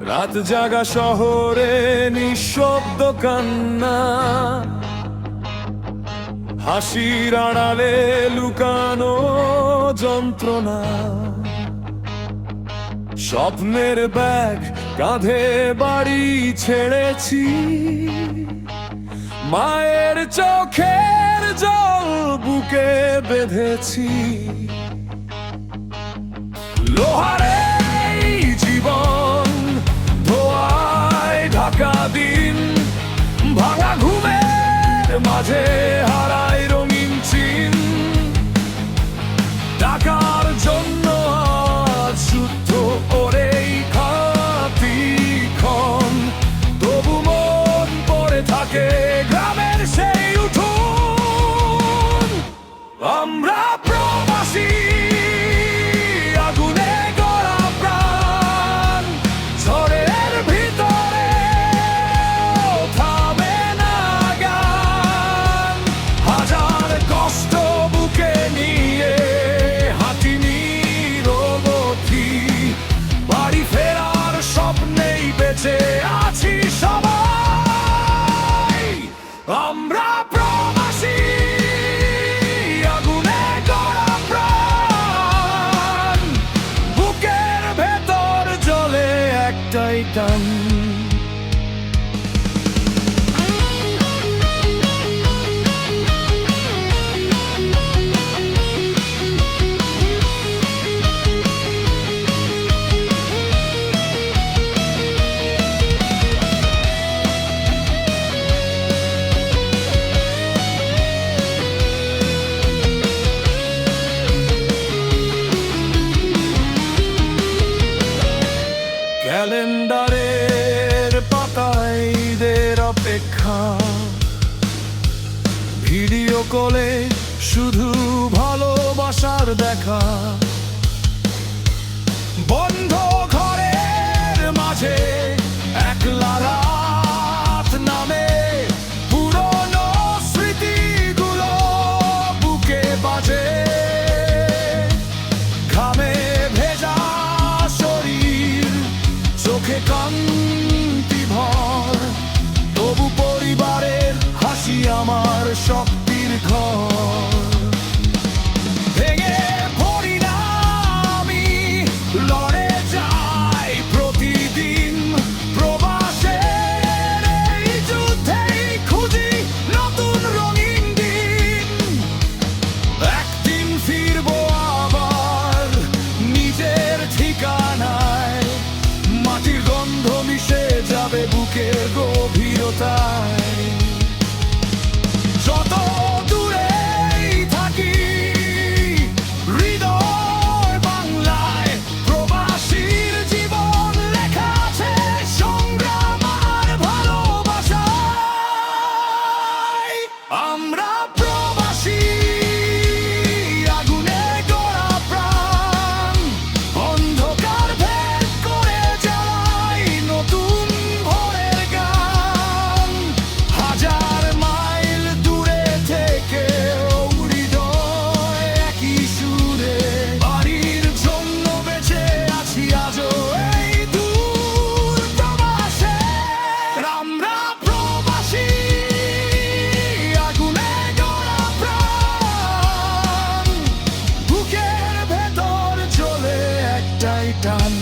রাত জাগা শহরে নিঃশব্দ কান্না, হাসির আড়ালে লুকানো যন্ত্রণা। স্বপ্নের ব্যাগ কাঁধে বাড়ি ছেড়েছি, মায়ের চোখের জল বুকে বেঁধেছি। লোহারে জীবন ধোঁয়ায় ঢাকা দিন, ভাঙা ঘুমের মাঝে হারায় রঙিন চিন। টাকার জন্য আজ শুদ্ধ ওরেই খাতি ক্ষণ, তবু মন পড়ে থাকে গ্রামের সেই উঠোন। আমরা প্রবাসী, আগুনে গড়া প্রাণ, ঝড়ের ভিতরে থামে না গান। হাজার কষ্ট বুকে নিয়ে হাঁটি নীরবধি, বাড়ি ফেরার স্বপ্নেই বেঁচে আছি সবাই। আমরা প্রবাসী, আগুনে গড়া প্রাণ, বুকের ভেতর জ্বলে একটাই টান। ক্যালেন্ডারের পাতায় ঈদের অপেক্ষা, ভিডিও কলে শুধু ভালোবাসার দেখা। বন্ধ ঘরের মাঝে একলা রাত নামে, পুরনো স্মৃতিগুলো বুকে বাজে। ঘামে ভেজা শরীর, চোখে কান্তি ভর, তবু পরিবারের হাসি আমার শক্তির ঘর। ভেঙে পড়ি না আমি, লড়ে যাই প্রতিদিন। প্রবাসের এই যুদ্ধেই খুঁজি নতুন রঙিন দিন। একদিন ফিরবো আবার নিজের ঠিকানায়, মাটির গন্ধ মিশে যাবে বুকের গভীরতায়। যত দূরেই থাকি হৃদয় বাংলায়, প্রবাসীর জীবন লেখা আছে সংগ্রাম আর ভালোবাসায়। আমরা প্রবাসী, আগুনে গড়া প্রাণ, অন্ধকার ভেদ করে জ্বালাই নতুন ভোরের গান। হাজার মাইল দূরে থেকে হৃদয় একই সুরে, বাড়ির জন্য বেঁচে আছি আজও এই দূর প্রবাসে। আমরা প্রবাসী, আগুনে গড়া প্রাণ, বুকের ভেতর জ্বলে একটাই টান।